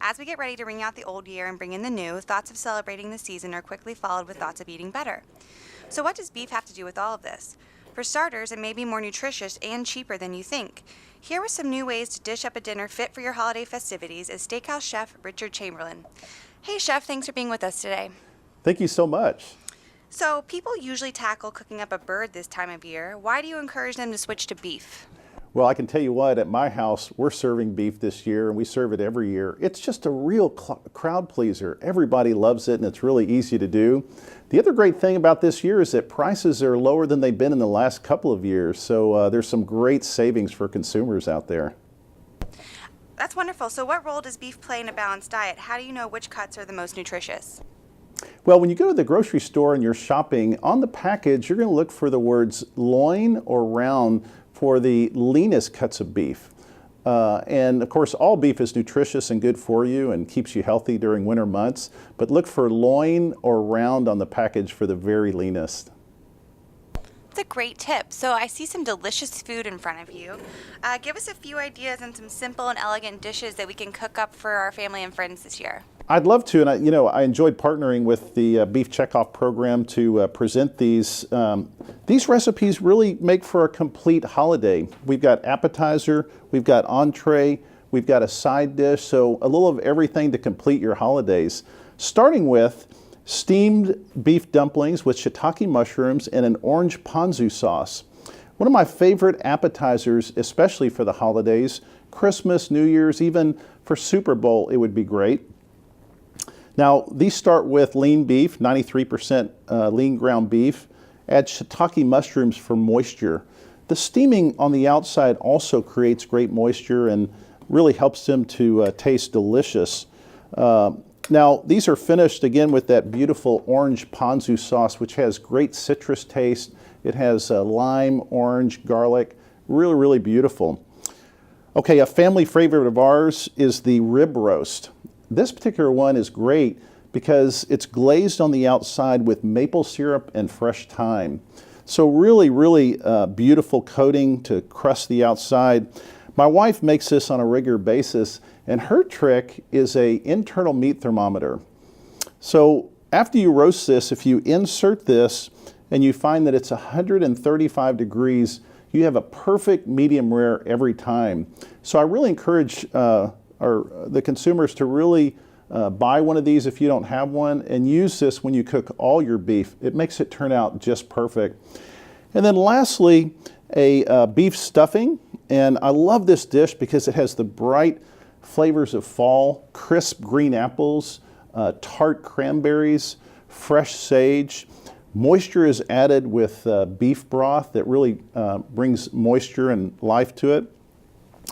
As we get ready to ring out the old year and bring in the new, thoughts of celebrating the season are quickly followed with thoughts of eating better. So what does beef have to do with all of this? For starters, it may be more nutritious and cheaper than you think. Here are some new ways to dish up a dinner fit for your holiday festivities is Steakhouse Chef Richard Chamberlain. Hey Chef, thanks for being with us today. Thank you so much. So people usually tackle cooking up a bird this time of year. Why do you encourage them to switch to beef? Well, I can tell you what, at my house, we're serving beef this year, and we serve it every year. It's just a real crowd pleaser. Everybody loves it, and it's really easy to do. The other great thing about this year is that prices are lower than they've been in the last couple of years, so there's some great savings for consumers out there. That's wonderful. So what role does beef play in a balanced diet? How do you know which cuts are the most nutritious? Well, when you go to the grocery store and you're shopping, on the package, you're going to look for the words loin or round for the leanest cuts of beef. And of course, all beef is nutritious and good for you and keeps you healthy during winter months, but look for loin or round on the package for the very leanest. That's a great tip. So I see some delicious food in front of you. Give us a few ideas and some simple and elegant dishes that we can cook up for our family and friends this year. I'd love to, and I enjoyed partnering with the Beef Checkoff program to present these. These recipes really make for a complete holiday. We've got appetizer, we've got entree, we've got a side dish, so a little of everything to complete your holidays. Starting with steamed beef dumplings with shiitake mushrooms and an orange ponzu sauce. One of my favorite appetizers, especially for the holidays, Christmas, New Year's, even for Super Bowl, it would be great. Now, these start with lean beef, 93% lean ground beef. Add shiitake mushrooms for moisture. The steaming on the outside also creates great moisture and really helps them to taste delicious. Now, these are finished again with that beautiful orange ponzu sauce, which has great citrus taste. It has lime, orange, garlic, really, really beautiful. Okay, a family favorite of ours is the rib roast. This particular one is great because it's glazed on the outside with maple syrup and fresh thyme. So really, really beautiful coating to crust the outside. My wife makes this on a regular basis, and her trick is an internal meat thermometer. So after you roast this, if you insert this and you find that it's 135 degrees, you have a perfect medium rare every time. So I really encourage the consumers to really buy one of these if you don't have one, and use this when you cook all your beef. It makes it turn out just perfect. And then lastly, a beef stuffing. And I love this dish because it has the bright flavors of fall, crisp green apples, tart cranberries, fresh sage. Moisture is added with beef broth that really brings moisture and life to it.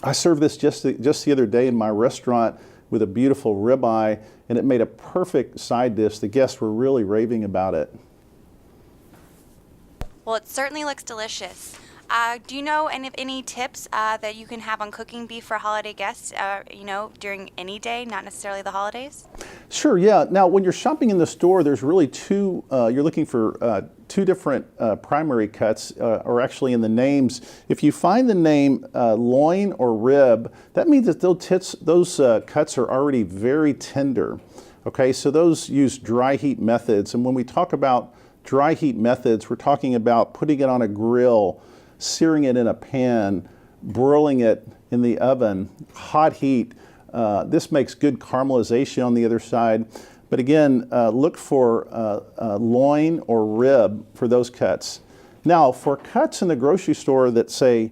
I served this just the other day in my restaurant with a beautiful ribeye, and it made a perfect side dish. The guests were really raving about it. Well, it certainly looks delicious. Do you know any tips that you can have on cooking beef for holiday guests, during any day, not necessarily the holidays? Sure, yeah. Now, when you're shopping in the store, there's really you're looking for two different primary cuts, or actually in the names. If you find the name loin or rib, that means that those cuts are already very tender. Okay, so those use dry heat methods. And when we talk about dry heat methods, we're talking about putting it on a grill, searing it in a pan, broiling it in the oven, hot heat. This makes good caramelization on the other side. But again, look for loin or rib for those cuts. Now, for cuts in the grocery store that say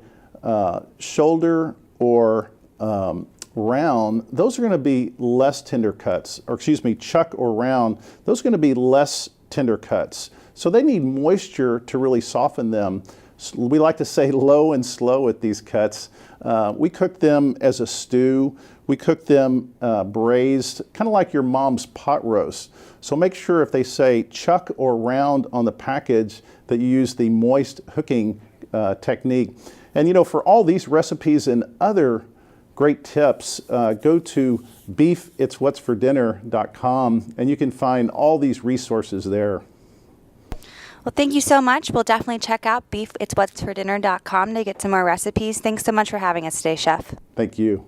shoulder or round, those are going to be less tender cuts, or excuse me, chuck or round, those are going to be less tender cuts. So they need moisture to really soften them. We like to say low and slow at these cuts. We cook them as a stew. We cook them braised, kind of like your mom's pot roast. So make sure if they say chuck or round on the package that you use the moist hooking technique. And for all these recipes and other great tips, go to beefitswhatsfordinner.com and you can find all these resources there. Well, thank you so much. We'll definitely check out beefitswhatsfordinner.com to get some more recipes. Thanks so much for having us today, Chef. Thank you.